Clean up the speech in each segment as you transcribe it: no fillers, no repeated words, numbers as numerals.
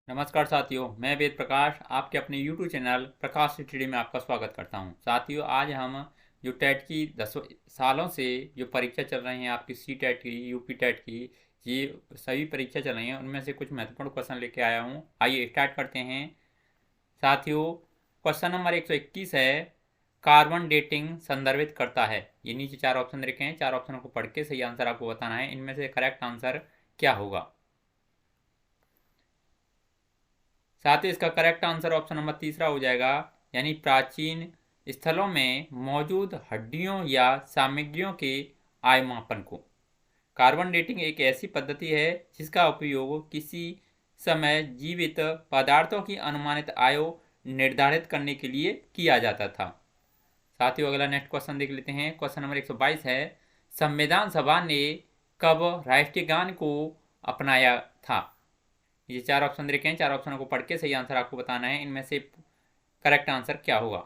नमस्कार साथियों, मैं वेद प्रकाश आपके अपने YouTube चैनल प्रकाश स्टडी में आपका स्वागत करता हूं। साथियों, आज हम जो टेट की 10 सालों से जो परीक्षा चल रही हैं आपकी सी टेट की, यूपी टेट की, ये सभी परीक्षा चल रही हैं, उनमें से कुछ महत्वपूर्ण क्वेश्चन लेके आया हूं। आइए स्टार्ट करते हैं। साथियों, क्वेश्चन नंबर 121 है, कार्बन डेटिंग संदर्भित करता है। ये नीचे 4 ऑप्शन रखे हैं, 4 ऑप्शनों को पढ़ के सही आंसर आपको बताना है। इनमें से करेक्ट आंसर क्या होगा? साथ ही इसका करेक्ट आंसर ऑप्शन नंबर तीसरा हो जाएगा, यानी प्राचीन स्थलों में मौजूद हड्डियों या सामग्रियों के आय मापन को। कार्बन डेटिंग एक ऐसी पद्धति है जिसका उपयोग किसी समय जीवित पदार्थों की अनुमानित आयु निर्धारित करने के लिए किया जाता था। साथियों, अगला नेक्स्ट क्वेश्चन देख लेते हैं। क्वेश्चन नंबर 122 है, संविधान सभा ने कब राष्ट्रीय गान को अपनाया था? ये 4 ऑप्शन रखे हैं, 4 ऑप्शनों को पढ़ के सही आंसर आपको बताना है। इनमें से करेक्ट आंसर क्या होगा?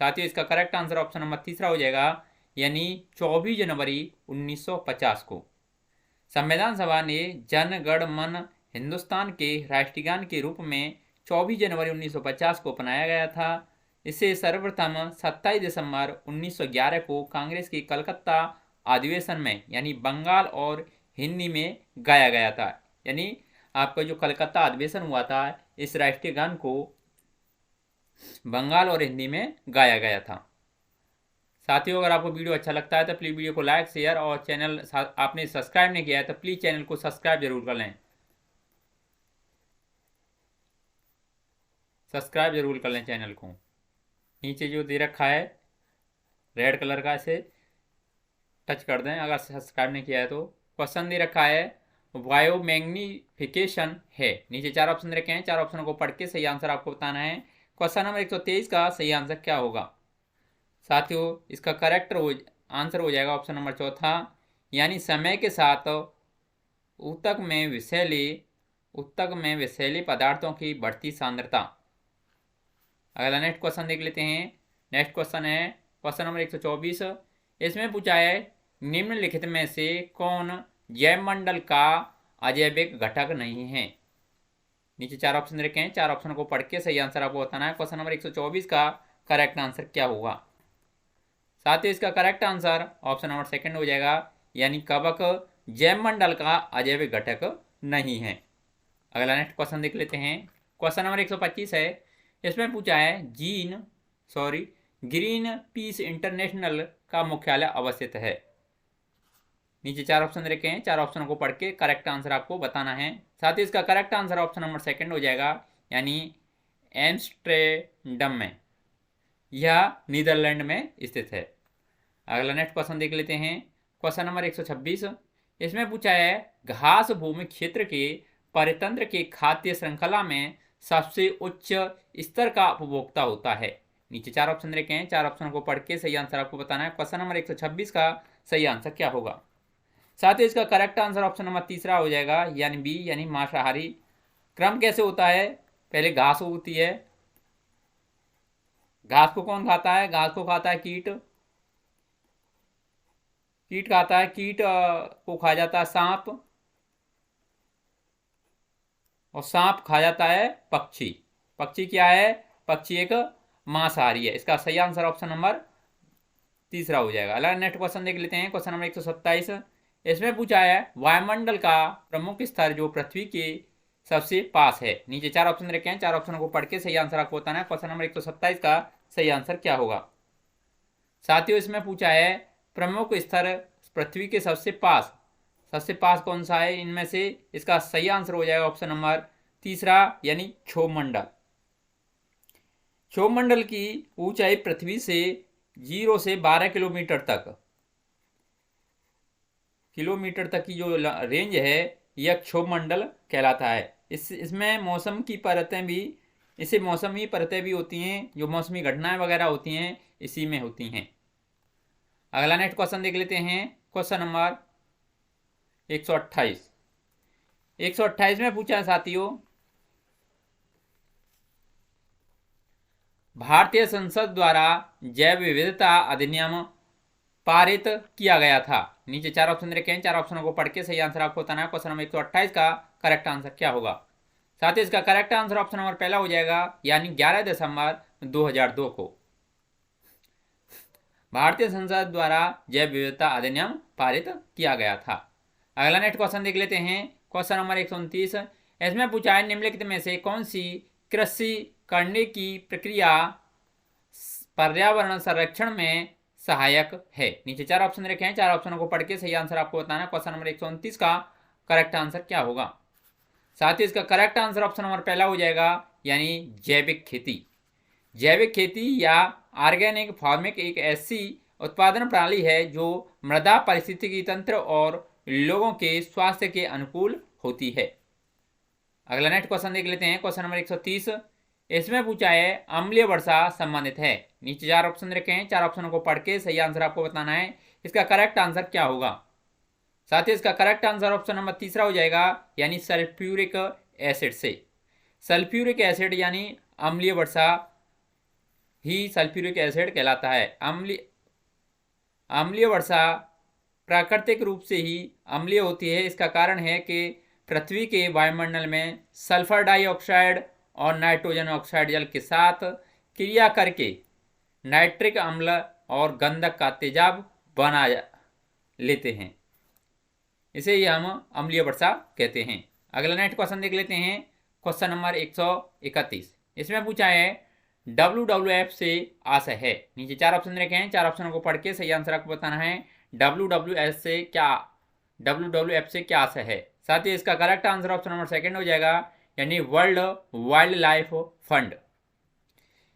साथियों, इसका करेक्ट आंसर ऑप्शन नंबर तीसरा हो जाएगा, यानी 24 जनवरी 1950 को संविधान सभा ने जन गण मन हिंदुस्तान के राष्ट्रीय गान के रूप में 24 जनवरी 1950 को अपनाया गया था। इसे सर्वप्रथम 27 दिसंबर 1911 को कांग्रेस के कलकत्ता अधिवेशन में, यानी बंगाल और हिंदी में गाया गया था। यानी आपका जो कलकत्ता अधिवेशन हुआ था, इस राष्ट्रीय गान को बंगाल और हिंदी में गाया गया था। साथियों, अगर आपको वीडियो अच्छा लगता है तो प्लीज़ वीडियो को लाइक, शेयर और चैनल आपने सब्सक्राइब नहीं किया है तो प्लीज़ चैनल को सब्सक्राइब जरूर कर लें। सब्सक्राइब जरूर कर लें चैनल को। नीचे जो दे रखा है रेड कलर का, इसे टच कर दें अगर सब्सक्राइब नहीं किया है तो। क्वेश्चन दे रखा है, वायु मैग्निफिकेशन है। नीचे 4 ऑप्शन रखे हैं, 4 ऑप्शनों को पढ़ के सही आंसर आपको बताना है। क्वेश्चन नंबर 123 का सही आंसर क्या होगा? साथियों, इसका करेक्ट आंसर हो जाएगा ऑप्शन नंबर चौथा, यानी समय के साथ ऊतक में विषैले पदार्थों की बढ़ती सांद्रता। अगला नेक्स्ट क्वेश्चन देख लेते हैं। नेक्स्ट क्वेश्चन है क्वेश्चन नंबर 124। इसमें पूछा है, निम्नलिखित में से कौन जैव मंडल का अजैविक घटक नहीं है? नीचे 4 ऑप्शन रखे हैं, 4 ऑप्शन को पढ़ के सही आंसर आपको बताना है। क्वेश्चन नंबर 124 का करेक्ट आंसर क्या होगा? साथ ही इसका correct answer option number second हो जाएगा, यानी कवक जैव मंडल का अजैविक घटक नहीं है। अगला नेक्स्ट क्वेश्चन देख लेते हैं। क्वेश्चन नंबर 125 है, इसमें पूछा है ग्रीन पीस इंटरनेशनल का मुख्यालय अवस्थित है। नीचे 4 ऑप्शन रखे हैं, 4 ऑप्शनों को पढ़ के करेक्ट आंसर आपको बताना है। साथ ही इसका correct answer option number second हो जाएगा, यानी एम्स्टरडम में, यह नीदरलैंड में स्थित है। अगला नेक्स्ट क्वेश्चन देख लेते हैं। क्वेश्चन नंबर 126, इसमें पूछा है, घास भूमि क्षेत्र के परितंत्र के खाद्य श्रृंखला में सबसे उच्च स्तर का उपभोक्ता होता है। नीचे 4 ऑप्शन रखे हैं, 4 ऑप्शन को पढ़ के सही आंसर आपको बताना है। क्वेश्चन नंबर 126 का सही आंसर क्या होगा? साथ ही इसका करेक्ट आंसर ऑप्शन नंबर तीसरा हो जाएगा, यानी बी, यानी मांसाहारी। क्रम कैसे होता है? पहले घास उगती है। घास को कौन खाता है? घास को खाता है कीट। कीट खाता है, कीट को खा जाता है सांप, और सांप खा जाता है पक्षी। पक्षी क्या है? पक्षी एक मांसाहारी है। इसका सही आंसर ऑप्शन नंबर तीसरा हो जाएगा। अगला नेक्स्ट क्वेश्चन देख लेते हैं। क्वेश्चन नंबर 127, इसमें पूछा है, वायुमंडल का प्रमुख स्तर जो पृथ्वी के सबसे पास है। नीचे 4 ऑप्शन रखे हैं, 4 ऑप्शनों को पढ़ के सही आंसर आपको बताना है। क्वेश्चन नंबर 127 का सही आंसर क्या होगा? साथियों, इसमें पूछा है, प्रमुख स्तर पृथ्वी के सबसे पास कौन सा है इनमें से? इसका सही आंसर हो जाएगा ऑप्शन नंबर तीसरा, यानी क्षोभमंडल। क्षोभमंडल की ऊंचाई पृथ्वी से 0 से 12 किलोमीटर तक की जो रेंज है, यह क्षोभमंडल कहलाता है। इसमें मौसम की परतें भी, इसे मौसमी परतें भी होती हैं, जो मौसमी घटनाएं वगैरह होती हैं इसी में होती हैं। अगला नेक्स्ट क्वेश्चन देख लेते हैं। क्वेश्चन नंबर 128 में पूछा है साथियों, भारतीय संसद द्वारा जैव विविधता अधिनियम पारित किया गया था। नीचे 4 ऑप्शन रखे हैं, 4 ऑप्शनों को पढ़ के सही आंसर आपको बताना है। क्वेश्चन नंबर 128 का करेक्ट आंसर क्या होगा? साथ ही इसका करेक्ट आंसर ऑप्शन नंबर पहला हो जाएगा, यानी 11 दिसंबर 2002 को भारतीय संसद द्वारा जैव विविधता अधिनियम पारित किया गया था। अगला नेक्स्ट क्वेश्चन देख लेते हैं। क्वेश्चन नंबर 129, इसमें पूछा है निम्नलिखित में से कौन सी कृषि करने की प्रक्रिया पर्यावरण संरक्षण में सहायक है। नीचे 4 ऑप्शन रखे हैं, 4 ऑप्शनों को पढ़ के सही आंसर आपको बताना है। क्वेश्चन नंबर 129 का करेक्ट आंसर क्या होगा। साथ ही इसका करेक्ट आंसर ऑप्शन नंबर पहला हो जाएगा, यानी जैविक खेती। जैविक खेती या ऑर्गेनिक फार्मिंग एक ऐसी उत्पादन प्रणाली है जो मृदा पारिस्थितिकी तंत्र और लोगों के स्वास्थ्य के अनुकूल होती है। अगला नेक्स्ट क्वेश्चन देख लेते हैं। क्वेश्चन नंबर 130, इसमें पूछा है अम्लीय वर्षा संबंधित है। नीचे 4 ऑप्शन रखे हैं, 4 ऑप्शनों को पढ़ के सही आंसर आपको बताना है। इसका करेक्ट आंसर क्या होगा। साथ ही इसका करेक्ट आंसर ऑप्शन नंबर तीसरा हो जाएगा, यानी सल्फ्यूरिक एसिड से। सल्फ्यूरिक एसिड यानी अम्लीय वर्षा ही सल्फ्यूरिक एसिड कहलाता है। अम्लीय वर्षा प्राकृतिक रूप से ही अम्लीय होती है। इसका कारण है कि पृथ्वी के वायुमंडल में सल्फर डाइऑक्साइड और नाइट्रोजन ऑक्साइड जल के साथ क्रिया करके नाइट्रिक अम्ल और गंधक का तेजाब बना लेते हैं। इसे ही हम अम्लीय वर्षा कहते हैं। अगला नेक्स्ट क्वेश्चन देख लेते हैं। क्वेश्चन नंबर 131, इसमें पूछा है WWF से आशय है। नीचे 4 ऑप्शन रखे हैं, 4 ऑप्शनों को पढ़ के सही आंसर आपको बताना है। WWF से क्या आशय है। साथ ही इसका correct answer option number second हो जाएगा, यानी वर्ल्ड वाइल्ड लाइफ फंड।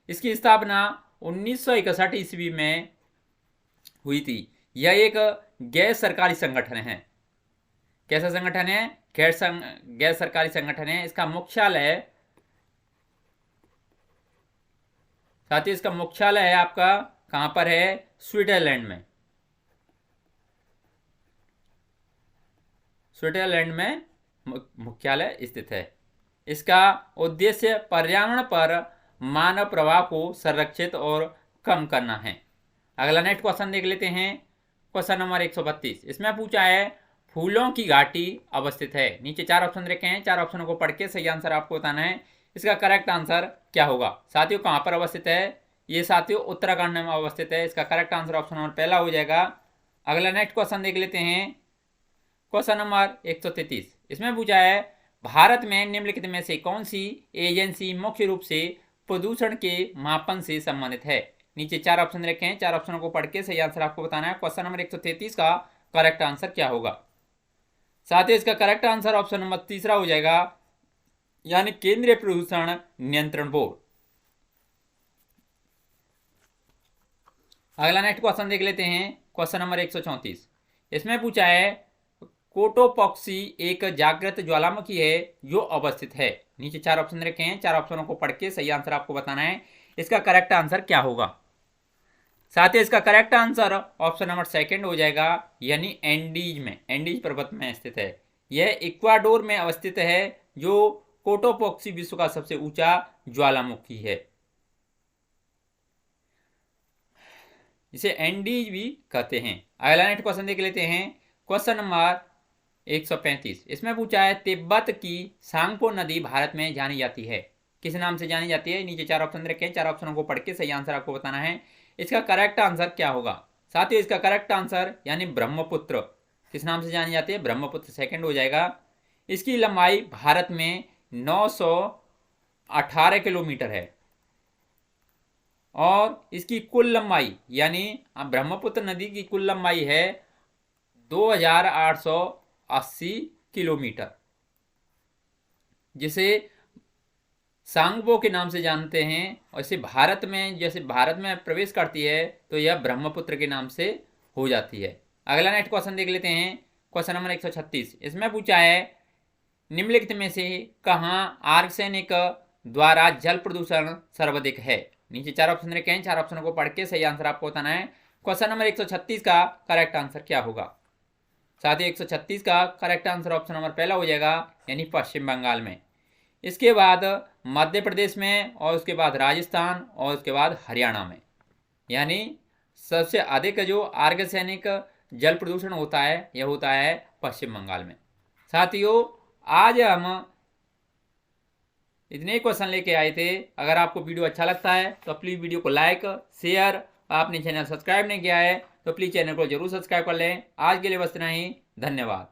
इसकी स्थापना 1961 ईस्वी में हुई थी। यह एक गैर सरकारी संगठन है। कैसा संगठन है? गैर सरकारी संगठन है। इसका मुख्यालय, साथ ही इसका मुख्यालय है आपका कहां पर है? स्विट्जरलैंड में। स्विट्जरलैंड में मुख्यालय स्थित है। इसका उद्देश्य पर्यावरण पर मानव प्रभाव को संरक्षित और कम करना है। अगला नेक्स्ट क्वेश्चन देख लेते हैं। क्वेश्चन नंबर 132, इसमें पूछा है फूलों की घाटी अवस्थित है। नीचे 4 ऑप्शन रखे हैं, 4 ऑप्शनों को पढ़ के सही आंसर आपको बताना है। इसका करेक्ट आंसर क्या होगा। साथियों कहां पर अवस्थित है? ये साथियों उत्तराखंड में अवस्थित है। इसका करेक्ट आंसर ऑप्शन नंबर पहला हो जाएगा। अगला नेक्स्ट क्वेश्चन देख लेते हैं। क्वेश्चन नंबर 133, इसमें पूछा है भारत में निम्नलिखित में से कौन सी एजेंसी मुख्य रूप से प्रदूषण के मापन से संबंधित है। नीचे 4 ऑप्शन रखे हैं, 4 ऑप्शनों को पढ़ के सही आंसर आपको बताना है। क्वेश्चन नंबर 133 का करेक्ट आंसर क्या होगा। साथ ही इसका करेक्ट आंसर ऑप्शन नंबर तीसरा हो जाएगा, यानी केंद्रीय प्रदूषण नियंत्रण बोर्ड। अगला नेक्स्ट क्वेश्चन देख लेते हैं। क्वेश्चन नंबर 134, इसमें पूछा है कोटोपॉक्सी एक जागृत ज्वालामुखी है जो अवस्थित है। नीचे 4 ऑप्शन रखे हैं, 4 ऑप्शनों को पढ़ के सही आंसर आपको बताना है। इसका करेक्ट आंसर क्या होगा। साथ ही इसका correct answer option number second हो जाएगा, यानी एंडीज पर्वत में स्थित है। यह इक्वाडोर में अवस्थित है, जो कोटोपॉक्सी विश्व का सबसे ऊंचा ज्वालामुखी है। इसे एंडीज भी कहते हैं। अगला नेक्स्ट क्वेश्चन देख लेते हैं। क्वेश्चन नंबर 135, इसमें पूछा है तिब्बत की सांगपो नदी भारत में जानी जाती है। किस नाम से जानी जाती है। नीचे 4 ऑप्शन रखे हैं, 4 ऑप्शनों को पढ़ के सही आंसर आपको बताना है। इसका करेक्ट आंसर क्या होगा। साथ ही इसका करेक्ट आंसर, यानी ब्रह्मपुत्र, किस नाम से जानी जाती है। ब्रह्मपुत्र सेकंड हो जाएगा। इसकी लंबाई भारत में 918 किलोमीटर है और इसकी कुल लंबाई, यानी ब्रह्मपुत्र नदी की कुल लंबाई है 2880 किलोमीटर, जिसे सांगपो के नाम से जानते हैं। और इसे भारत में, जैसे भारत में प्रवेश करती है तो यह ब्रह्मपुत्र के नाम से हो जाती है। अगला नेक्स्ट क्वेश्चन देख लेते हैं। क्वेश्चन नंबर 136, इसमें पूछा है निम्नलिखित में से कहां आर्सेनिक द्वारा जल प्रदूषण सर्वाधिक है। नीचे 4 ऑप्शन रखे हैं, 4 ऑप्शनों को पढ़ के सही आंसर आपको बताना है। क्वेश्चन नंबर 136 का करेक्ट आंसर क्या होगा। साथ ही 136 का करेक्ट आंसर ऑप्शन नंबर पहला हो जाएगा, यानी पश्चिम बंगाल में। इसके बाद मध्य प्रदेश में, और उसके बाद राजस्थान, और उसके बाद हरियाणा में। यानी सबसे अधिक जो आर्सेनिक जल प्रदूषण होता है, यह होता है पश्चिम बंगाल में। साथियों आज हम इतने ही क्वेश्चन लेके आए थे। अगर आपको वीडियो अच्छा लगता है तो प्लीज़ वीडियो को लाइक शेयर, आपने चैनल सब्सक्राइब नहीं किया है तो प्लीज़ चैनल को जरूर सब्सक्राइब कर लें। आज के लिए बस इतना ही, धन्यवाद।